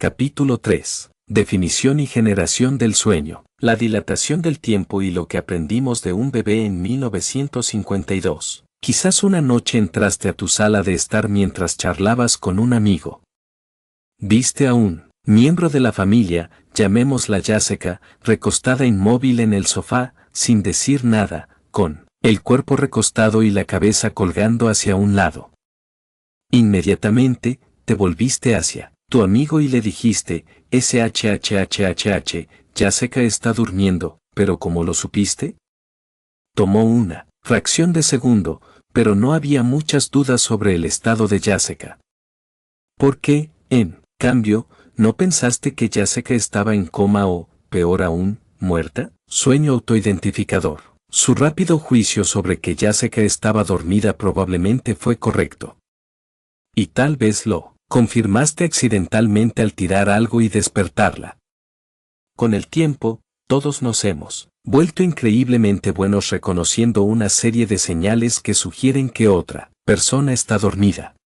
Capítulo 3. Definición y generación del sueño. La dilatación del tiempo y lo que aprendimos de un bebé en 1952. Quizás una noche entraste a tu sala de estar mientras charlabas con un amigo. Viste a un miembro de la familia, llamémosla Jessica, recostada inmóvil en el sofá, sin decir nada, con el cuerpo recostado y la cabeza colgando hacia un lado. Inmediatamente, te volviste hacia tu amigo y le dijiste, Jessica está durmiendo, pero ¿cómo lo supiste? Tomó una fracción de segundo, pero no había muchas dudas sobre el estado de Jessica. ¿Por qué, en cambio, no pensaste que Jessica estaba en coma o, peor aún, muerta? Sueño autoidentificador. Su rápido juicio sobre que Jessica estaba dormida probablemente fue correcto. Y tal vez lo confirmaste accidentalmente al tirar algo y despertarla. Con el tiempo, todos nos hemos vuelto increíblemente buenos reconociendo una serie de señales que sugieren que otra persona está dormida.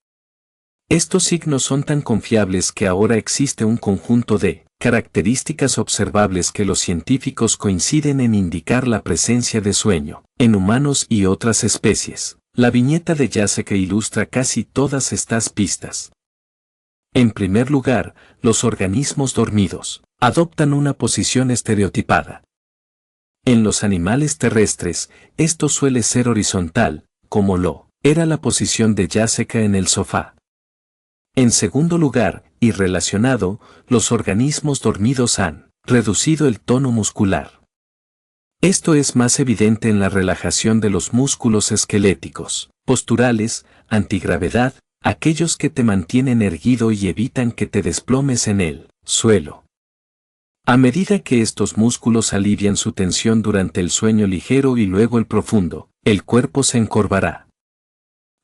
Estos signos son tan confiables que ahora existe un conjunto de características observables que los científicos coinciden en indicar la presencia de sueño en humanos y otras especies. La viñeta de Jessica ilustra casi todas estas pistas. En primer lugar, los organismos dormidos adoptan una posición estereotipada. En los animales terrestres, esto suele ser horizontal, como lo era la posición de Jessica en el sofá. En segundo lugar, y relacionado, los organismos dormidos han reducido el tono muscular. Esto es más evidente en la relajación de los músculos esqueléticos, posturales, antigravedad, aquellos que te mantienen erguido y evitan que te desplomes en el suelo. A medida que estos músculos alivian su tensión durante el sueño ligero y luego el profundo, el cuerpo se encorvará.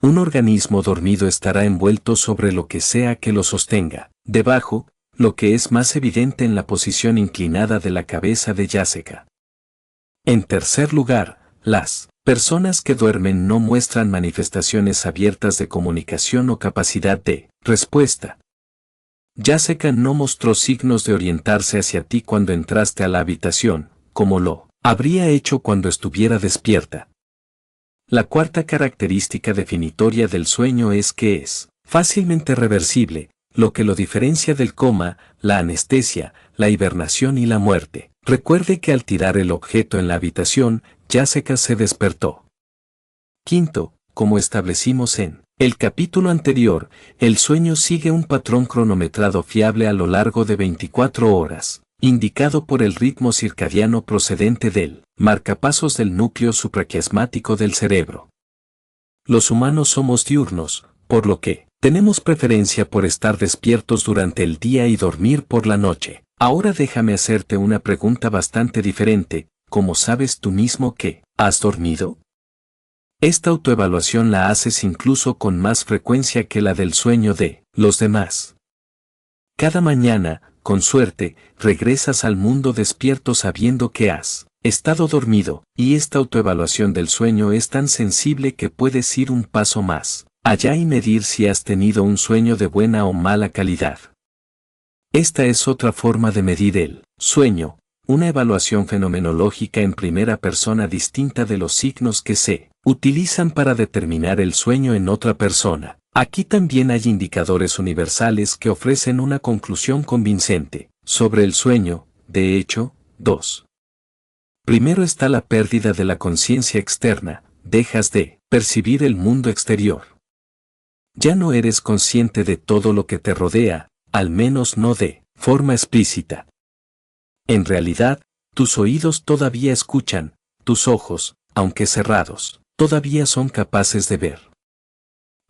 Un organismo dormido estará envuelto sobre lo que sea que lo sostenga, debajo, lo que es más evidente en la posición inclinada de la cabeza de Jessica. En tercer lugar, las personas que duermen no muestran manifestaciones abiertas de comunicación o capacidad de respuesta. Jessica no mostró signos de orientarse hacia ti cuando entraste a la habitación, como lo habría hecho cuando estuviera despierta. La cuarta característica definitoria del sueño es que es fácilmente reversible, lo que lo diferencia del coma, la anestesia, la hibernación y la muerte. Recuerde que al tirar el objeto en la habitación, Jessica se despertó. Quinto, como establecimos en el capítulo anterior, el sueño sigue un patrón cronometrado fiable a lo largo de 24 horas, indicado por el ritmo circadiano procedente del marcapasos del núcleo supraquiasmático del cerebro. Los humanos somos diurnos, por lo que tenemos preferencia por estar despiertos durante el día y dormir por la noche. Ahora déjame hacerte una pregunta bastante diferente, ¿cómo sabes tú mismo que has dormido? Esta autoevaluación la haces incluso con más frecuencia que la del sueño de los demás. Cada mañana, con suerte, regresas al mundo despierto sabiendo que has estado dormido, y esta autoevaluación del sueño es tan sensible que puedes ir un paso más allá y medir si has tenido un sueño de buena o mala calidad. Esta es otra forma de medir el sueño, una evaluación fenomenológica en primera persona distinta de los signos que se utilizan para determinar el sueño en otra persona. Aquí también hay indicadores universales que ofrecen una conclusión convincente sobre el sueño, de hecho, 2. Primero está la pérdida de la conciencia externa, dejas de percibir el mundo exterior. Ya no eres consciente de todo lo que te rodea, al menos no de forma explícita. En realidad, tus oídos todavía escuchan, tus ojos, aunque cerrados, todavía son capaces de ver.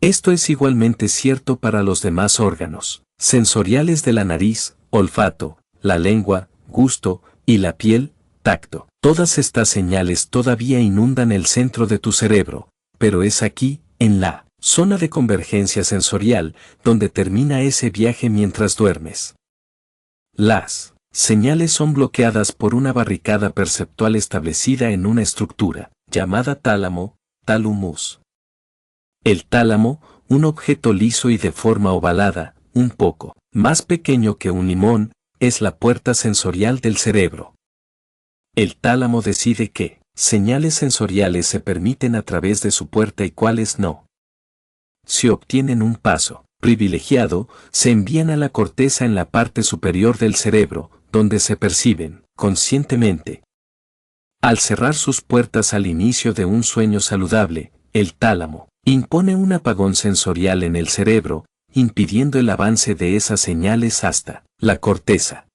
Esto es igualmente cierto para los demás órganos sensoriales de la nariz, olfato, la lengua, gusto, y la piel, tacto. Todas estas señales todavía inundan el centro de tu cerebro, pero es aquí, en la zona de convergencia sensorial, donde termina ese viaje mientras duermes. Las señales son bloqueadas por una barricada perceptual establecida en una estructura, llamada tálamo, thalamus. El tálamo, un objeto liso y de forma ovalada, un poco más pequeño que un limón, es la puerta sensorial del cerebro. El tálamo decide qué señales sensoriales se permiten a través de su puerta y cuáles no. Si obtienen un paso privilegiado, se envían a la corteza en la parte superior del cerebro, donde se perciben conscientemente. Al cerrar sus puertas al inicio de un sueño saludable, el tálamo impone un apagón sensorial en el cerebro, impidiendo el avance de esas señales hasta la corteza.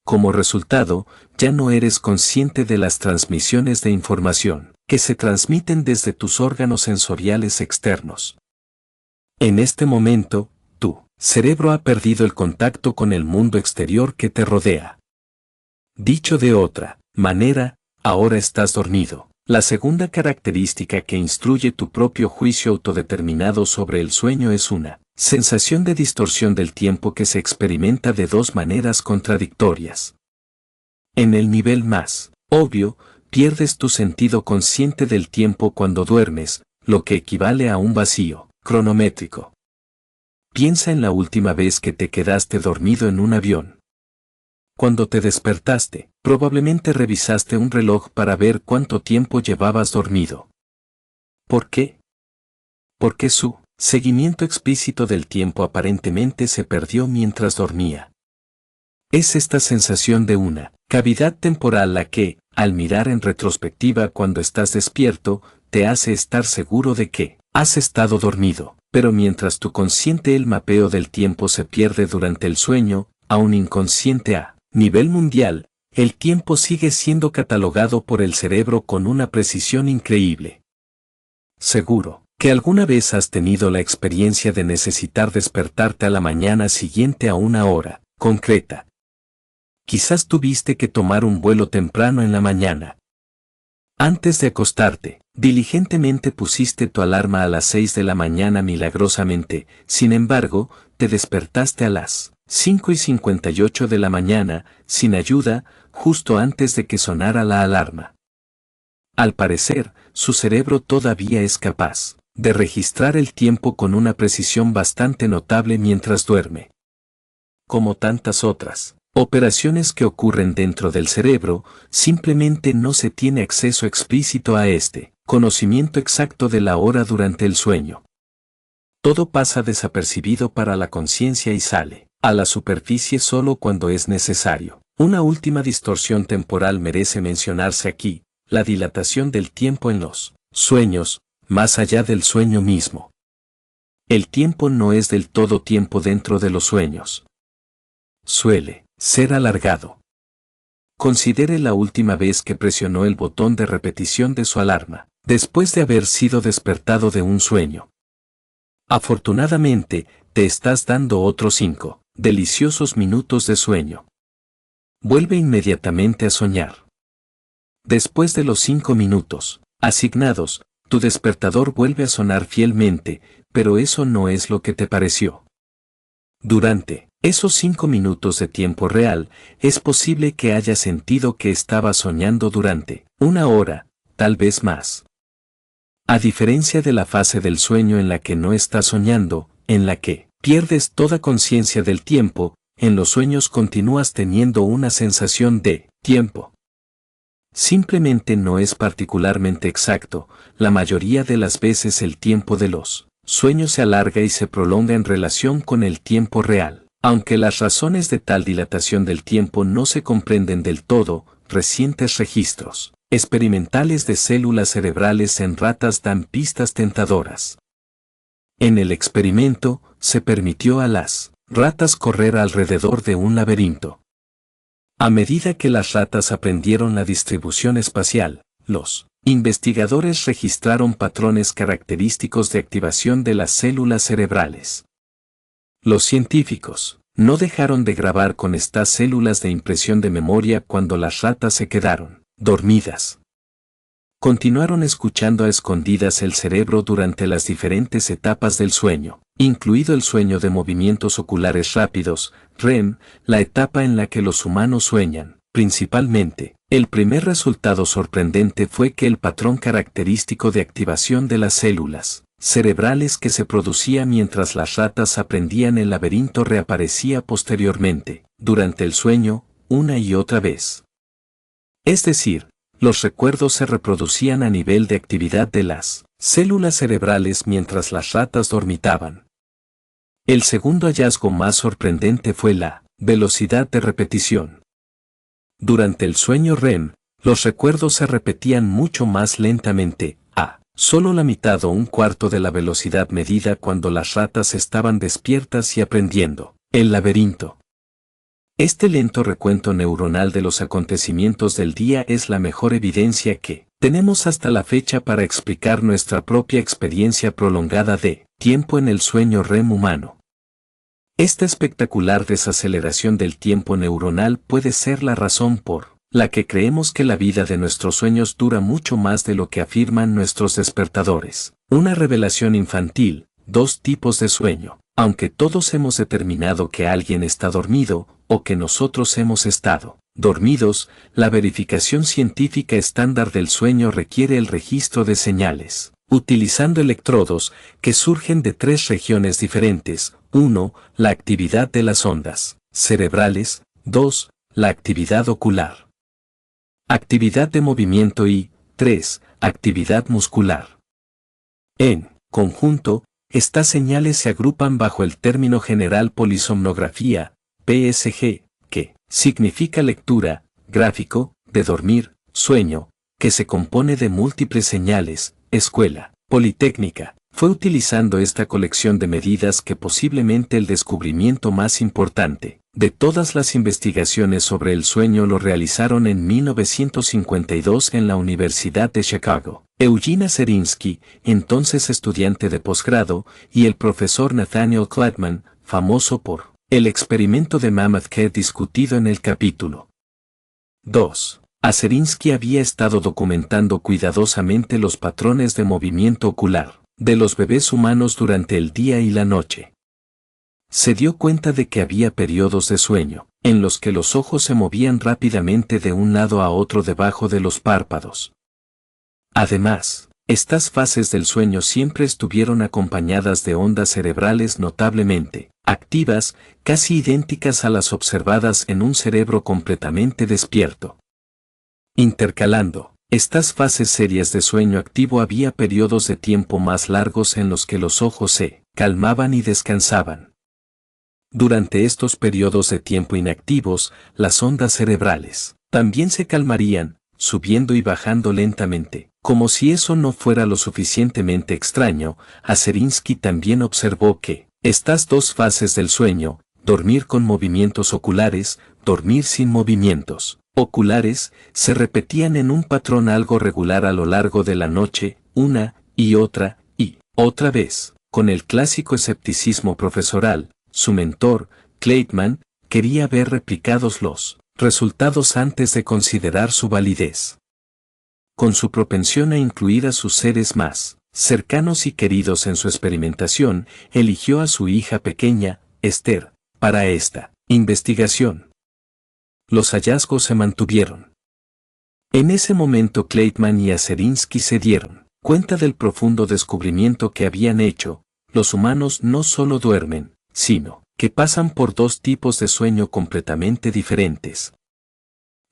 Como resultado, ya no eres consciente de las transmisiones de información que se transmiten desde tus órganos sensoriales externos. En este momento, tu cerebro ha perdido el contacto con el mundo exterior que te rodea. Dicho de otra manera, ahora estás dormido. La segunda característica que instruye tu propio juicio autodeterminado sobre el sueño es una sensación de distorsión del tiempo que se experimenta de dos maneras contradictorias. En el nivel más obvio, pierdes tu sentido consciente del tiempo cuando duermes, lo que equivale a un vacío cronométrico. Piensa en la última vez que te quedaste dormido en un avión. Cuando te despertaste, probablemente revisaste un reloj para ver cuánto tiempo llevabas dormido. ¿Por qué? Porque su seguimiento explícito del tiempo aparentemente se perdió mientras dormía. Es esta sensación de una cavidad temporal la que, al mirar en retrospectiva cuando estás despierto, te hace estar seguro de que has estado dormido, pero mientras tu consciente el mapeo del tiempo se pierde durante el sueño, aún inconsciente a nivel mundial, el tiempo sigue siendo catalogado por el cerebro con una precisión increíble. Seguro que alguna vez has tenido la experiencia de necesitar despertarte a la mañana siguiente a una hora concreta. Quizás tuviste que tomar un vuelo temprano en la mañana. Antes de acostarte, diligentemente pusiste tu alarma a las 6 de la mañana milagrosamente, sin embargo, te despertaste a las 5:58 de la mañana, sin ayuda, justo antes de que sonara la alarma. Al parecer, su cerebro todavía es capaz de registrar el tiempo con una precisión bastante notable mientras duerme. Como tantas otras operaciones que ocurren dentro del cerebro, simplemente no se tiene acceso explícito a este conocimiento exacto de la hora durante el sueño. Todo pasa desapercibido para la conciencia y sale a la superficie solo cuando es necesario. Una última distorsión temporal merece mencionarse aquí, la dilatación del tiempo en los sueños, más allá del sueño mismo. El tiempo no es del todo tiempo dentro de los sueños. Suele ser alargado. Considere la última vez que presionó el botón de repetición de su alarma, después de haber sido despertado de un sueño. Afortunadamente, te estás dando otros 5 deliciosos minutos de sueño. Vuelve inmediatamente a soñar. Después de los 5 minutos asignados, tu despertador vuelve a sonar fielmente, pero eso no es lo que te pareció. Durante esos 5 minutos de tiempo real, es posible que hayas sentido que estabas soñando durante una hora, tal vez más. A diferencia de la fase del sueño en la que no estás soñando, en la que pierdes toda conciencia del tiempo, en los sueños continúas teniendo una sensación de tiempo. Simplemente no es particularmente exacto, la mayoría de las veces el tiempo de los sueños se alarga y se prolonga en relación con el tiempo real. Aunque las razones de tal dilatación del tiempo no se comprenden del todo, recientes registros experimentales de células cerebrales en ratas dan pistas tentadoras. En el experimento, se permitió a las ratas correr alrededor de un laberinto. A medida que las ratas aprendieron la distribución espacial, los investigadores registraron patrones característicos de activación de las células cerebrales. Los científicos no dejaron de grabar con estas células de impresión de memoria cuando las ratas se quedaron dormidas. Continuaron escuchando a escondidas el cerebro durante las diferentes etapas del sueño, incluido el sueño de movimientos oculares rápidos, REM, la etapa en la que los humanos sueñan, principalmente. El primer resultado sorprendente fue que el patrón característico de activación de las células cerebrales que se producía mientras las ratas aprendían el laberinto reaparecía posteriormente, durante el sueño, una y otra vez. Es decir, los recuerdos se reproducían a nivel de actividad de las células cerebrales mientras las ratas dormitaban. El segundo hallazgo más sorprendente fue la velocidad de repetición. Durante el sueño REM, los recuerdos se repetían mucho más lentamente, a solo la mitad o un cuarto de la velocidad medida cuando las ratas estaban despiertas y aprendiendo el laberinto. Este lento recuento neuronal de los acontecimientos del día es la mejor evidencia que tenemos hasta la fecha para explicar nuestra propia experiencia prolongada de tiempo en el sueño REM humano. Esta espectacular desaceleración del tiempo neuronal puede ser la razón por la que creemos que la vida de nuestros sueños dura mucho más de lo que afirman nuestros despertadores. Una revelación infantil, dos tipos de sueño. Aunque todos hemos determinado que alguien está dormido, o que nosotros hemos estado dormidos, la verificación científica estándar del sueño requiere el registro de señales, utilizando electrodos que surgen de tres regiones diferentes. 1. La actividad de las ondas cerebrales. 2. La actividad ocular. Actividad de movimiento y 3. Actividad muscular. En conjunto, estas señales se agrupan bajo el término general polisomnografía, PSG, que significa lectura, gráfico, de dormir, sueño, que se compone de múltiples señales, escuela, politécnica. Fue utilizando esta colección de medidas que posiblemente el descubrimiento más importante de todas las investigaciones sobre el sueño lo realizaron en 1952 en la Universidad de Chicago. Eugene Aserinsky, entonces estudiante de posgrado, y el profesor Nathaniel Kleitman, famoso por el experimento de Mammoth que he discutido en el capítulo 2. Aserinsky había estado documentando cuidadosamente los patrones de movimiento ocular de los bebés humanos durante el día y la noche. Se dio cuenta de que había periodos de sueño, en los que los ojos se movían rápidamente de un lado a otro debajo de los párpados. Además, estas fases del sueño siempre estuvieron acompañadas de ondas cerebrales notablemente activas, casi idénticas a las observadas en un cerebro completamente despierto. Intercalando estas fases serias de sueño activo había periodos de tiempo más largos en los que los ojos se calmaban y descansaban. Durante estos periodos de tiempo inactivos, las ondas cerebrales también se calmarían, subiendo y bajando lentamente. Como si eso no fuera lo suficientemente extraño, Aserinsky también observó que estas dos fases del sueño, dormir con movimientos oculares, dormir sin movimientos oculares, se repetían en un patrón algo regular a lo largo de la noche, una y otra vez. Con el clásico escepticismo profesoral, su mentor, Kleitman, quería ver replicados los resultados antes de considerar su validez. Con su propensión a incluir a sus seres más cercanos y queridos en su experimentación, eligió a su hija pequeña, Esther, para esta investigación. Los hallazgos se mantuvieron. En ese momento Kleitman y Aserinsky se dieron cuenta del profundo descubrimiento que habían hecho. Los humanos no solo duermen, sino que pasan por dos tipos de sueño completamente diferentes.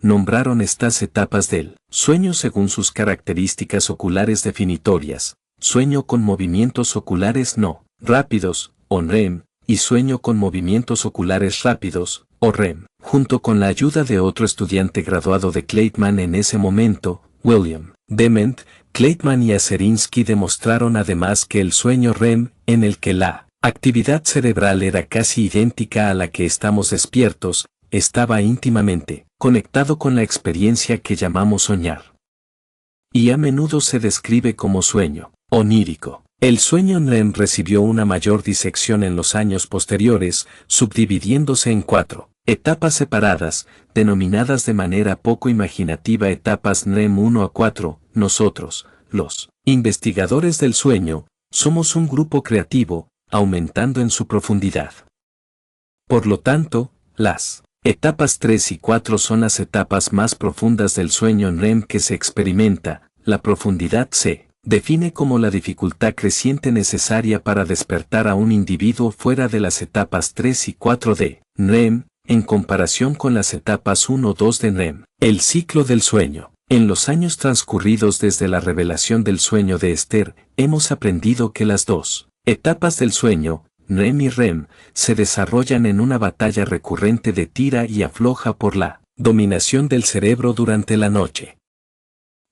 Nombraron estas etapas del sueño según sus características oculares definitorias: sueño con movimientos oculares no rápidos, o REM, y sueño con movimientos oculares rápidos, o REM. Junto con la ayuda de otro estudiante graduado de Kleitman en ese momento, William Dement, Kleitman y Aserinsky demostraron además que el sueño REM, en el que la actividad cerebral era casi idéntica a la que estamos despiertos, estaba íntimamente conectado con la experiencia que llamamos soñar. Y a menudo se describe como sueño onírico. El sueño REM recibió una mayor disección en los años posteriores, subdividiéndose en 4 etapas separadas, denominadas de manera poco imaginativa etapas REM 1 a 4. Nosotros, los investigadores del sueño, somos un grupo creativo, aumentando en su profundidad. Por lo tanto, las etapas 3 y 4 son las etapas más profundas del sueño REM que se experimenta. La profundidad se define como la dificultad creciente necesaria para despertar a un individuo fuera de las etapas 3 y 4 de REM, en comparación con las etapas 1 o 2 de REM. El ciclo del sueño. En los años transcurridos desde la revelación del sueño de Esther, hemos aprendido que las dos etapas del sueño, REM y REM, se desarrollan en una batalla recurrente de tira y afloja por la dominación del cerebro durante la noche.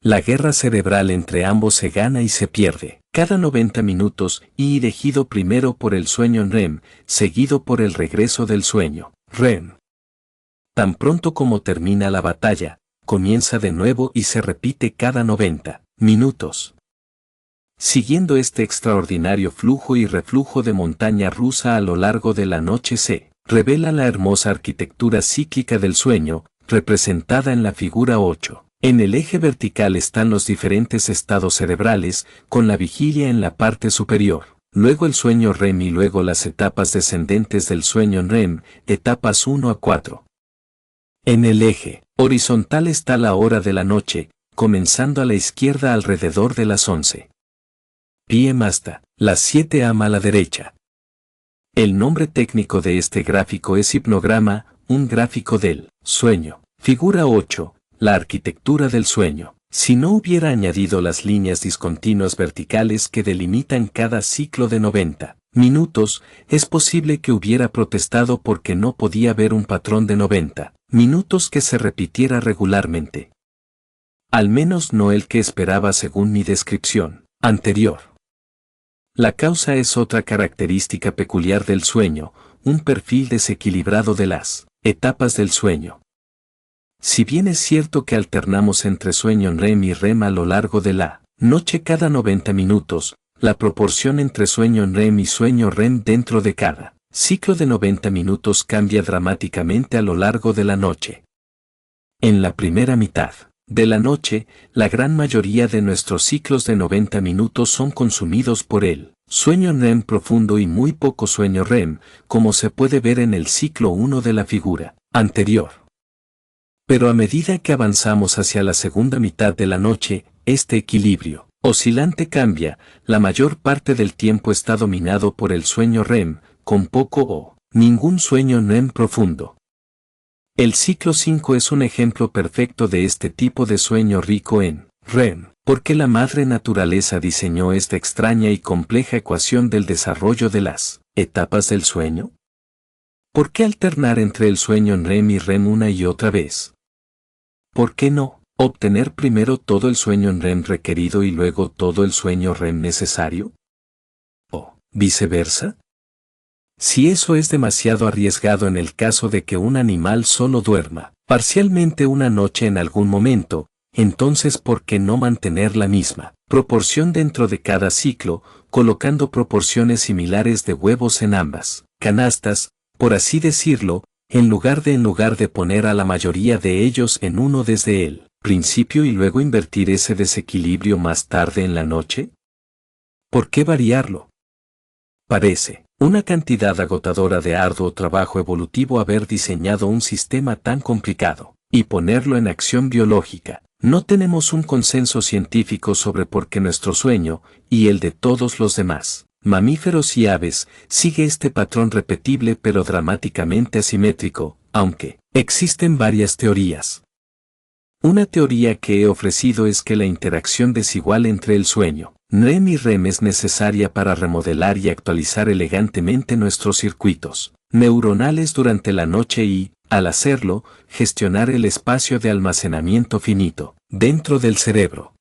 La guerra cerebral entre ambos se gana y se pierde cada 90 minutos y dirigido primero por el sueño REM, seguido por el regreso del sueño REM. Tan pronto como termina la batalla, comienza de nuevo y se repite cada 90 minutos. Siguiendo este extraordinario flujo y reflujo de montaña rusa a lo largo de la noche se revela la hermosa arquitectura cíclica del sueño, representada en la figura 8. En el eje vertical están los diferentes estados cerebrales, con la vigilia en la parte superior, luego el sueño REM y luego las etapas descendentes del sueño REM, etapas 1 a 4. En el eje horizontal está la hora de la noche, comenzando a la izquierda alrededor de las 11 p.m. hasta las 7 a.m. a la derecha. El nombre técnico de este gráfico es hipnograma, un gráfico del sueño. Figura 8. La arquitectura del sueño. Si no hubiera añadido las líneas discontinuas verticales que delimitan cada ciclo de 90 minutos, es posible que hubiera protestado porque no podía ver un patrón de 90 minutos que se repitiera regularmente. Al menos no el que esperaba según mi descripción anterior. La causa es otra característica peculiar del sueño, un perfil desequilibrado de las etapas del sueño. Si bien es cierto que alternamos entre sueño REM y REM a lo largo de la noche cada 90 minutos, la proporción entre sueño REM y sueño REM dentro de cada ciclo de 90 minutos cambia dramáticamente a lo largo de la noche. En la primera mitad de la noche, la gran mayoría de nuestros ciclos de 90 minutos son consumidos por el sueño REM profundo y muy poco sueño REM, como se puede ver en el ciclo 1 de la figura anterior. Pero a medida que avanzamos hacia la segunda mitad de la noche, este equilibrio oscilante cambia, la mayor parte del tiempo está dominado por el sueño REM, con poco o ningún sueño REM profundo. El ciclo 5 es un ejemplo perfecto de este tipo de sueño rico en REM, porque la madre naturaleza diseñó esta extraña y compleja ecuación del desarrollo de las etapas del sueño. ¿Por qué alternar entre el sueño REM y REM una y otra vez? ¿Por qué no obtener primero todo el sueño REM requerido y luego todo el sueño REM necesario? ¿O viceversa? Si eso es demasiado arriesgado en el caso de que un animal solo duerma parcialmente una noche en algún momento, entonces ¿por qué no mantener la misma proporción dentro de cada ciclo, colocando proporciones similares de huevos en ambas canastas, por así decirlo, en lugar de poner a la mayoría de ellos en uno desde el principio y luego invertir ese desequilibrio más tarde en la noche? ¿Por qué variarlo? Parece una cantidad agotadora de arduo trabajo evolutivo haber diseñado un sistema tan complicado y ponerlo en acción biológica. No tenemos un consenso científico sobre por qué nuestro sueño, y el de todos los demás mamíferos y aves, sigue este patrón repetible pero dramáticamente asimétrico, aunque existen varias teorías. Una teoría que he ofrecido es que la interacción desigual entre el sueño REM y REM es necesaria para remodelar y actualizar elegantemente nuestros circuitos neuronales durante la noche y, al hacerlo, gestionar el espacio de almacenamiento finito dentro del cerebro.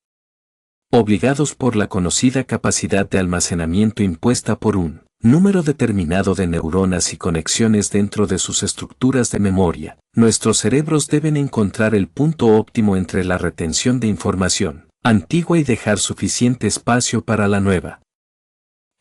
Obligados por la conocida capacidad de almacenamiento impuesta por un número determinado de neuronas y conexiones dentro de sus estructuras de memoria, nuestros cerebros deben encontrar el punto óptimo entre la retención de información antigua y dejar suficiente espacio para la nueva.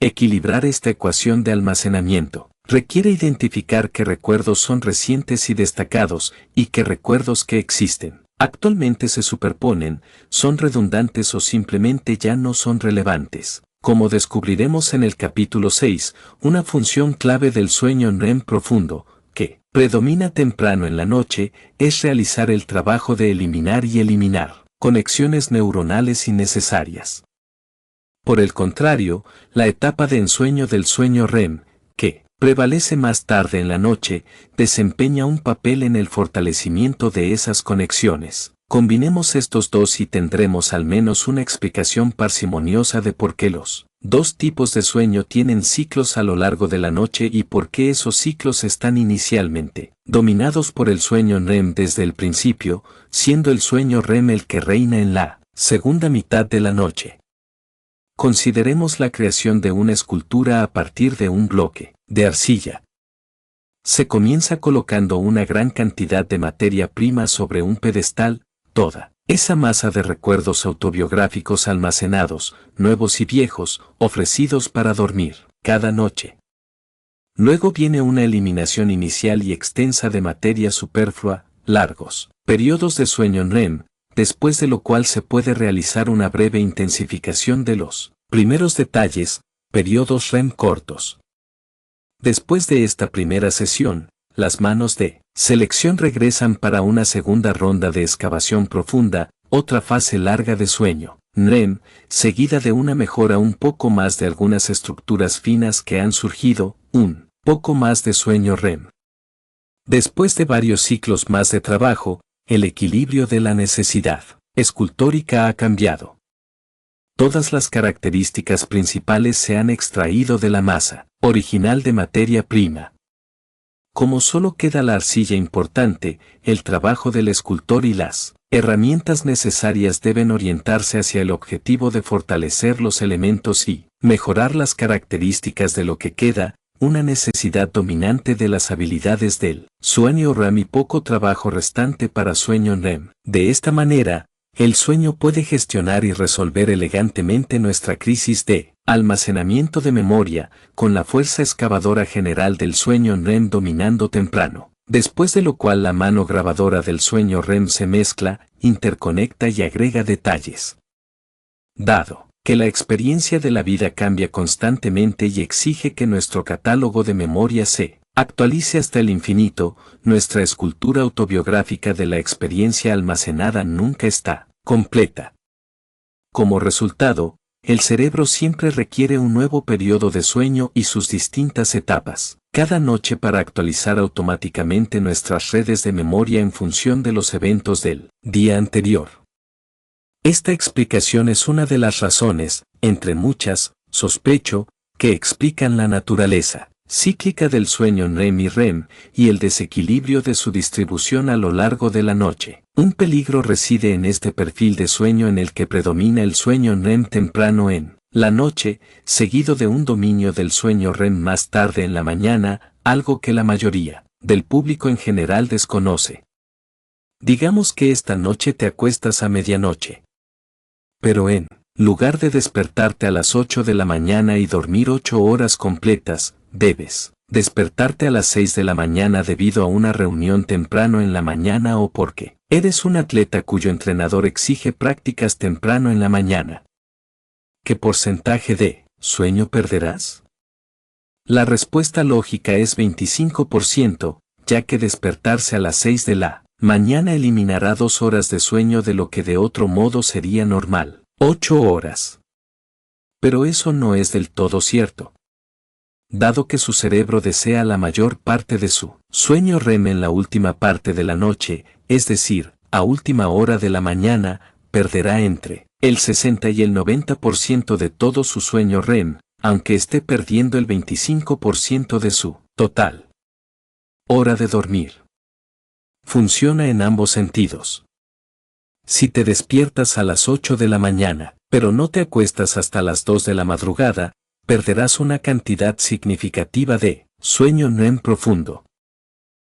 Equilibrar esta ecuación de almacenamiento requiere identificar qué recuerdos son recientes y destacados y qué recuerdos que existen actualmente se superponen, son redundantes o simplemente ya no son relevantes. Como descubriremos en el capítulo 6, una función clave del sueño REM profundo, que predomina temprano en la noche, es realizar el trabajo de eliminar conexiones neuronales innecesarias. Por el contrario, la etapa de ensueño del sueño REM, que prevalece más tarde en la noche, desempeña un papel en el fortalecimiento de esas conexiones. Combinemos estos dos y tendremos al menos una explicación parsimoniosa de por qué los dos tipos de sueño tienen ciclos a lo largo de la noche y por qué esos ciclos están inicialmente dominados por el sueño REM desde el principio, siendo el sueño REM el que reina en la segunda mitad de la noche. Consideremos la creación de una escultura a partir de un bloque de arcilla. Se comienza colocando una gran cantidad de materia prima sobre un pedestal, toda esa masa de recuerdos autobiográficos almacenados, nuevos y viejos, ofrecidos para dormir cada noche. Luego viene una eliminación inicial y extensa de materia superflua, largos periodos de sueño REM, después de lo cual se puede realizar una breve intensificación de los primeros detalles, periodos REM cortos. Después de esta primera sesión, las manos de selección regresan para una segunda ronda de excavación profunda, otra fase larga de sueño REM, seguida de una mejora un poco más de algunas estructuras finas que han surgido, un poco más de sueño REM. Después de varios ciclos más de trabajo, el equilibrio de la necesidad escultórica ha cambiado. Todas las características principales se han extraído de la masa original de materia prima. Como solo queda la arcilla importante, el trabajo del escultor y las herramientas necesarias deben orientarse hacia el objetivo de fortalecer los elementos y mejorar las características de lo que queda, una necesidad dominante de las habilidades del sueño REM y poco trabajo restante para sueño REM. De esta manera, el sueño puede gestionar y resolver elegantemente nuestra crisis de almacenamiento de memoria, con la fuerza excavadora general del sueño REM dominando temprano, después de lo cual la mano grabadora del sueño REM se mezcla, interconecta y agrega detalles. Dado que la experiencia de la vida cambia constantemente y exige que nuestro catálogo de memoria se actualice hasta el infinito, nuestra escultura autobiográfica de la experiencia almacenada nunca está completa. Como resultado, el cerebro siempre requiere un nuevo periodo de sueño y sus distintas etapas, cada noche para actualizar automáticamente nuestras redes de memoria en función de los eventos del día anterior. Esta explicación es una de las razones, entre muchas, sospecho, que explican la naturaleza cíclica del sueño REM y REM, y el desequilibrio de su distribución a lo largo de la noche. Un peligro reside en este perfil de sueño en el que predomina el sueño REM temprano en la noche, seguido de un dominio del sueño REM más tarde en la mañana, algo que la mayoría del público en general desconoce. Digamos que esta noche te acuestas a medianoche. Pero en lugar de despertarte a las 8 de la mañana y dormir 8 horas completas, debes despertarte a las 6 de la mañana debido a una reunión temprano en la mañana o porque eres un atleta cuyo entrenador exige prácticas temprano en la mañana. ¿Qué porcentaje de sueño perderás? La respuesta lógica es 25%, ya que despertarse a las 6 de la mañana eliminará 2 horas de sueño de lo que de otro modo sería normal, 8 horas. Pero eso no es del todo cierto. Dado que su cerebro desea la mayor parte de su sueño REM en la última parte de la noche, es decir, a última hora de la mañana, perderá entre el 60 y el 90% de todo su sueño REM, aunque esté perdiendo el 25% de su total hora de dormir. Funciona en ambos sentidos. Si te despiertas a las 8 de la mañana, pero no te acuestas hasta las 2 de la madrugada, perderás una cantidad significativa de sueño REM profundo.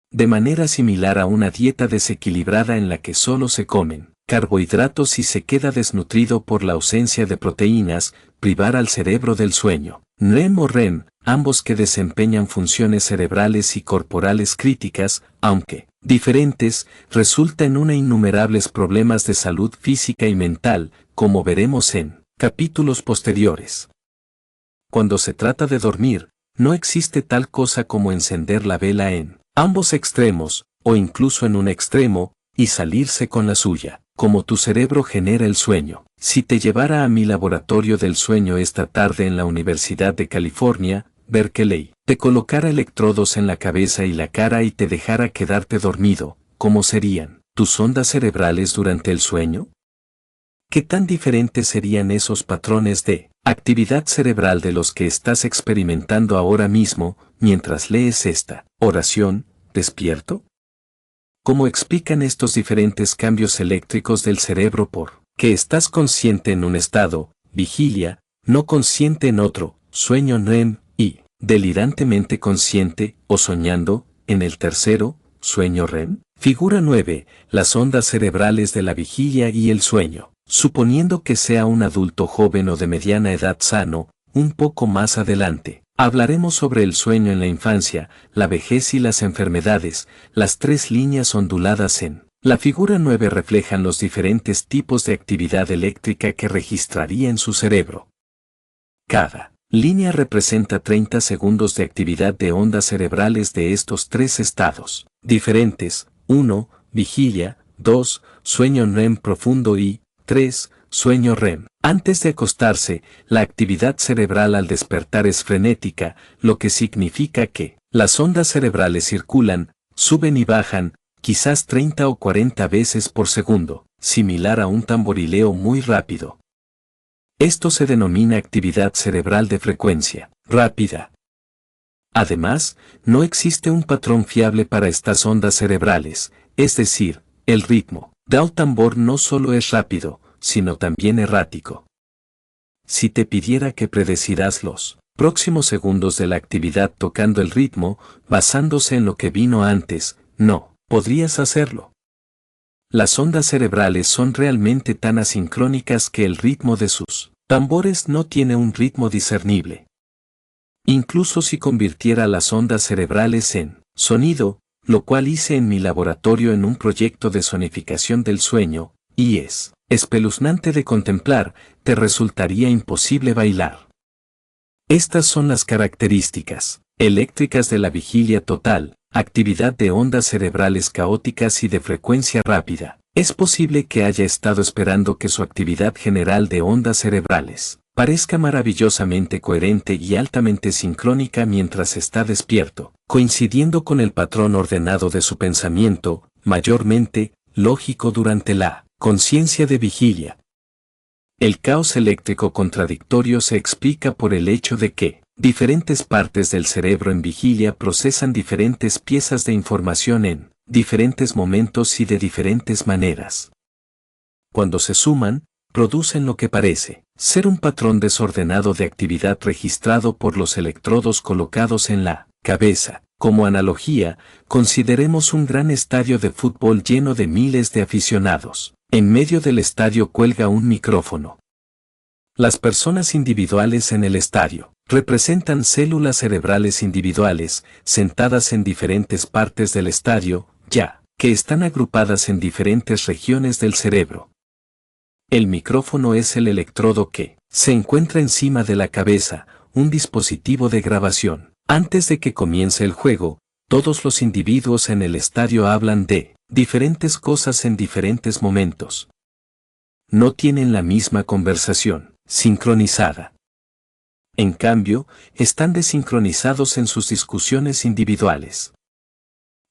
De manera similar a una dieta desequilibrada en la que solo se comen carbohidratos y se queda desnutrido por la ausencia de proteínas, privar al cerebro del sueño REM o REM, ambos que desempeñan funciones cerebrales y corporales críticas, aunque diferentes, resulta en innumerables problemas de salud física y mental, como veremos en capítulos posteriores. Cuando se trata de dormir, no existe tal cosa como encender la vela en ambos extremos, o incluso en un extremo, y salirse con la suya. como tu cerebro genera el sueño. Si te llevara a mi laboratorio del sueño esta tarde en la Universidad de California, Berkeley, te colocara electrodos en la cabeza y la cara y te dejara quedarte dormido, ¿cómo serían tus ondas cerebrales durante el sueño? ¿Qué tan diferentes serían esos patrones de actividad cerebral de los que estás experimentando ahora mismo mientras lees esta oración, despierto? ¿Cómo explican estos diferentes cambios eléctricos del cerebro por que estás consciente en un estado, vigilia, no consciente en otro, sueño REM, y delirantemente consciente, o soñando, en el tercero, sueño REM? Figura 9. Las ondas cerebrales de la vigilia y el sueño. Suponiendo que sea un adulto joven o de mediana edad sano, un poco más adelante, hablaremos sobre el sueño en la infancia, la vejez y las enfermedades. Las tres líneas onduladas en la figura 9 reflejan los diferentes tipos de actividad eléctrica que registraría en su cerebro. Cada línea representa 30 segundos de actividad de ondas cerebrales de estos tres estados diferentes: 1. Vigilia, 2. Sueño REM profundo y 3. Sueño REM. Antes de acostarse, la actividad cerebral al despertar es frenética, lo que significa que las ondas cerebrales circulan, suben y bajan, quizás 30 o 40 veces por segundo, similar a un tamborileo muy rápido. Esto se denomina actividad cerebral de frecuencia rápida. Además, no existe un patrón fiable para estas ondas cerebrales, es decir, el ritmo del tambor no solo es rápido, sino también errático. Si te pidiera que predecirás los próximos segundos de la actividad tocando el ritmo, basándose en lo que vino antes, no podrías hacerlo. Las ondas cerebrales son realmente tan asincrónicas que el ritmo de sus tambores no tiene un ritmo discernible. Incluso si convirtiera las ondas cerebrales en sonido, lo cual hice en mi laboratorio en un proyecto de sonificación del sueño, y es espeluznante de contemplar, te resultaría imposible bailar. Estas son las características eléctricas de la vigilia total, actividad de ondas cerebrales caóticas y de frecuencia rápida. Es posible que haya estado esperando que su actividad general de ondas cerebrales parezca maravillosamente coherente y altamente sincrónica mientras está despierto, coincidiendo con el patrón ordenado de su pensamiento, mayormente lógico durante la conciencia de vigilia. El caos eléctrico contradictorio se explica por el hecho de que diferentes partes del cerebro en vigilia procesan diferentes piezas de información en diferentes momentos y de diferentes maneras. Cuando se suman, producen lo que parece ser un patrón desordenado de actividad registrado por los electrodos colocados en la cabeza. Como analogía, consideremos un gran estadio de fútbol lleno de miles de aficionados. En medio del estadio cuelga un micrófono. Las personas individuales en el estadio representan células cerebrales individuales, sentadas en diferentes partes del estadio, ya que están agrupadas en diferentes regiones del cerebro. El micrófono es el electrodo que se encuentra encima de la cabeza, un dispositivo de grabación. Antes de que comience el juego, todos los individuos en el estadio hablan de diferentes cosas en diferentes momentos. No tienen la misma conversación sincronizada. En cambio, están desincronizados en sus discusiones individuales.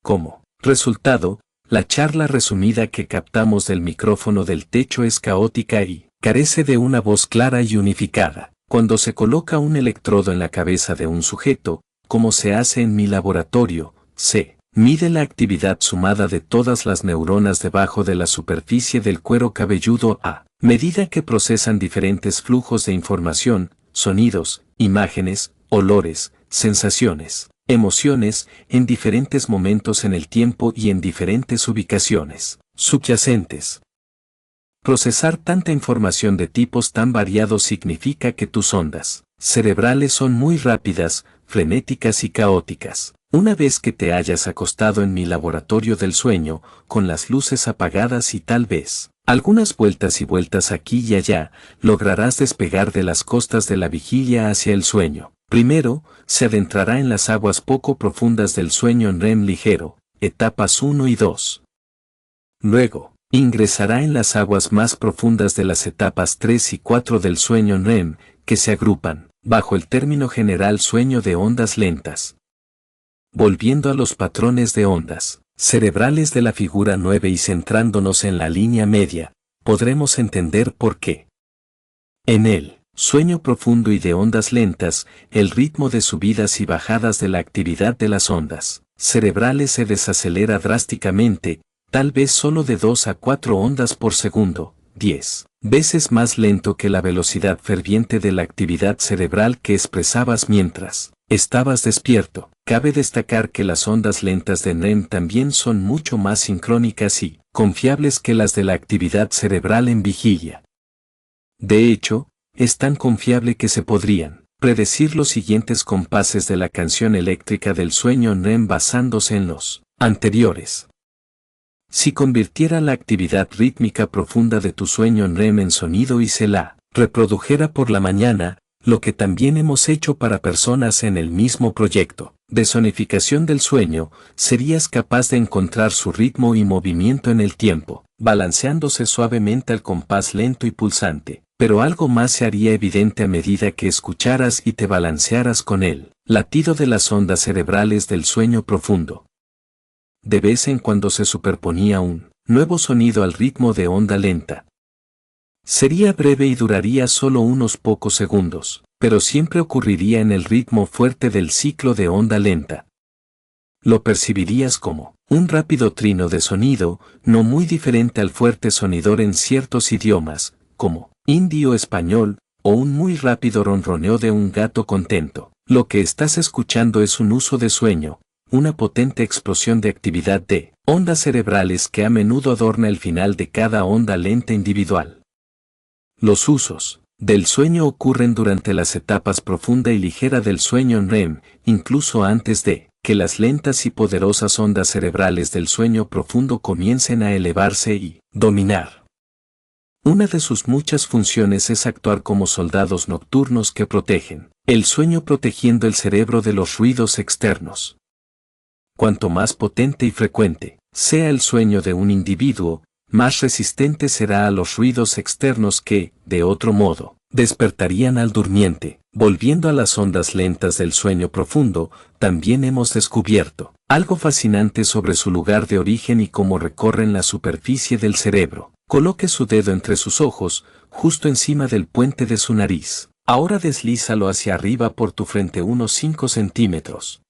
Como resultado, la charla resumida que captamos del micrófono del techo es caótica y carece de una voz clara y unificada. Cuando se coloca un electrodo en la cabeza de un sujeto, como se hace en mi laboratorio, se mide la actividad sumada de todas las neuronas debajo de la superficie del cuero cabelludo a medida que procesan diferentes flujos de información, sonidos, imágenes, olores, sensaciones, emociones, en diferentes momentos en el tiempo y en diferentes ubicaciones subyacentes. Procesar tanta información de tipos tan variados significa que tus ondas cerebrales son muy rápidas, frenéticas y caóticas. Una vez que te hayas acostado en mi laboratorio del sueño, con las luces apagadas y tal vez algunas vueltas y vueltas aquí y allá, lograrás despegar de las costas de la vigilia hacia el sueño. Primero, se adentrará en las aguas poco profundas del sueño en REM ligero, etapas 1 y 2. Luego, ingresará en las aguas más profundas de las etapas 3 y 4 del sueño REM, que se agrupan, bajo el término general sueño de ondas lentas. Volviendo a los patrones de ondas cerebrales de la figura 9 y centrándonos en la línea media, podremos entender por qué. En el sueño profundo y de ondas lentas, el ritmo de subidas y bajadas de la actividad de las ondas cerebrales se desacelera drásticamente, tal vez solo de 2 a 4 ondas por segundo, 10 veces más lento que la velocidad ferviente de la actividad cerebral que expresabas mientras estabas despierto. Cabe destacar que las ondas lentas de REM también son mucho más sincrónicas y confiables que las de la actividad cerebral en vigilia. De hecho, es tan confiable que se podrían predecir los siguientes compases de la canción eléctrica del sueño REM basándose en los anteriores. Si convirtiera la actividad rítmica profunda de tu sueño REM en sonido y se la reprodujera por la mañana, lo que también hemos hecho para personas en el mismo proyecto de sonificación del sueño, serías capaz de encontrar su ritmo y movimiento en el tiempo, balanceándose suavemente al compás lento y pulsante, pero algo más se haría evidente a medida que escucharas y te balancearas con el latido de las ondas cerebrales del sueño profundo. De vez en cuando se superponía un nuevo sonido al ritmo de onda lenta. Sería breve y duraría solo unos pocos segundos, pero siempre ocurriría en el ritmo fuerte del ciclo de onda lenta. Lo percibirías como un rápido trino de sonido, no muy diferente al fuerte sonidor en ciertos idiomas, como hindi o español, o un muy rápido ronroneo de un gato contento. Lo que estás escuchando es un uso de sueño, una potente explosión de actividad de ondas cerebrales que a menudo adorna el final de cada onda lenta individual. Los usos del sueño ocurren durante las etapas profunda y ligera del sueño REM, incluso antes de que las lentas y poderosas ondas cerebrales del sueño profundo comiencen a elevarse y dominar. Una de sus muchas funciones es actuar como soldados nocturnos que protegen el sueño protegiendo el cerebro de los ruidos externos. Cuanto más potente y frecuente sea el sueño de un individuo, más resistente será a los ruidos externos que, de otro modo, despertarían al durmiente. Volviendo a las ondas lentas del sueño profundo, también hemos descubierto algo fascinante sobre su lugar de origen y cómo recorren la superficie del cerebro. Coloque su dedo entre sus ojos, justo encima del puente de su nariz. Ahora deslízalo hacia arriba por tu frente unos 5 centímetros.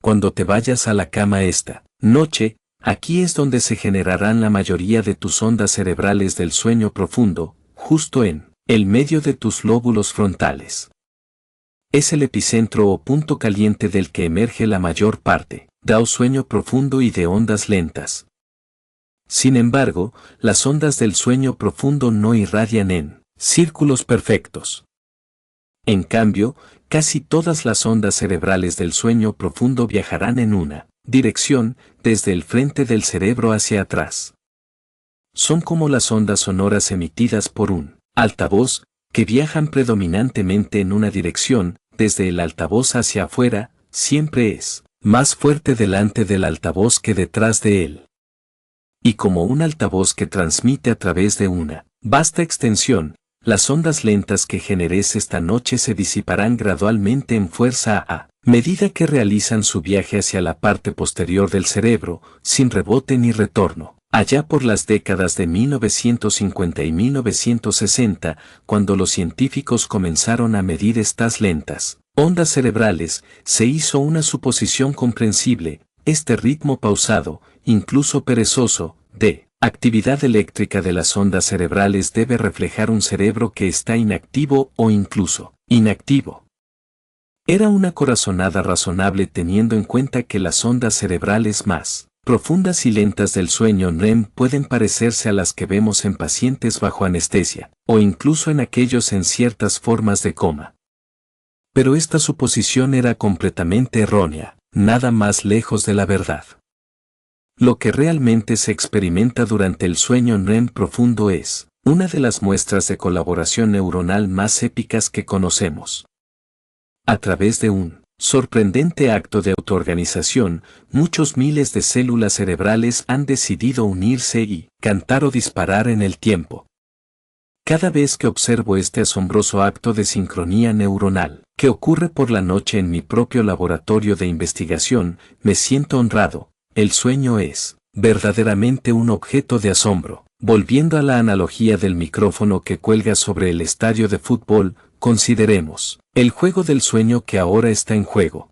Cuando te vayas a la cama esta noche, aquí es donde se generarán la mayoría de tus ondas cerebrales del sueño profundo, justo en el medio de tus lóbulos frontales. Es el epicentro o punto caliente del que emerge la mayor parte de sueño profundo y de ondas lentas. Sin embargo, las ondas del sueño profundo no irradian en círculos perfectos. En cambio, casi todas las ondas cerebrales del sueño profundo viajarán en una dirección, desde el frente del cerebro hacia atrás. Son como las ondas sonoras emitidas por un altavoz, que viajan predominantemente en una dirección, desde el altavoz hacia afuera, siempre es más fuerte delante del altavoz que detrás de él. Y como un altavoz que transmite a través de una vasta extensión, las ondas lentas que generes esta noche se disiparán gradualmente en fuerza a medida que realizan su viaje hacia la parte posterior del cerebro, sin rebote ni retorno. Allá por las décadas de 1950 y 1960, cuando los científicos comenzaron a medir estas lentas ondas cerebrales, se hizo una suposición comprensible: este ritmo pausado, incluso perezoso, de actividad eléctrica de las ondas cerebrales debe reflejar un cerebro que está inactivo o incluso inactivo. Era una corazonada razonable teniendo en cuenta que las ondas cerebrales más profundas y lentas del sueño REM pueden parecerse a las que vemos en pacientes bajo anestesia, o incluso en aquellos en ciertas formas de coma. Pero esta suposición era completamente errónea, nada más lejos de la verdad. Lo que realmente se experimenta durante el sueño REM profundo es una de las muestras de colaboración neuronal más épicas que conocemos. A través de un sorprendente acto de autoorganización, muchos miles de células cerebrales han decidido unirse y cantar o disparar en el tiempo. Cada vez que observo este asombroso acto de sincronía neuronal, que ocurre por la noche en mi propio laboratorio de investigación, me siento honrado. El sueño es verdaderamente un objeto de asombro. Volviendo a la analogía del micrófono que cuelga sobre el estadio de fútbol, consideremos el juego del sueño que ahora está en juego.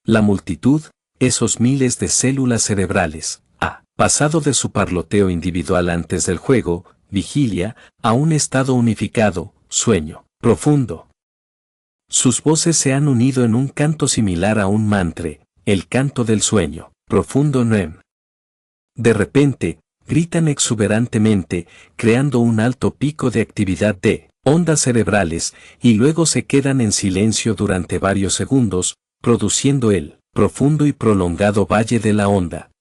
La multitud, esos miles de células cerebrales, ha pasado de su parloteo individual antes del juego, vigilia, a un estado unificado, sueño profundo. Sus voces se han unido en un canto similar a un mantra, el canto del sueño profundo NEM. De repente, gritan exuberantemente, creando un alto pico de actividad de ondas cerebrales, y luego se quedan en silencio durante varios segundos, produciendo el profundo y prolongado valle de la onda.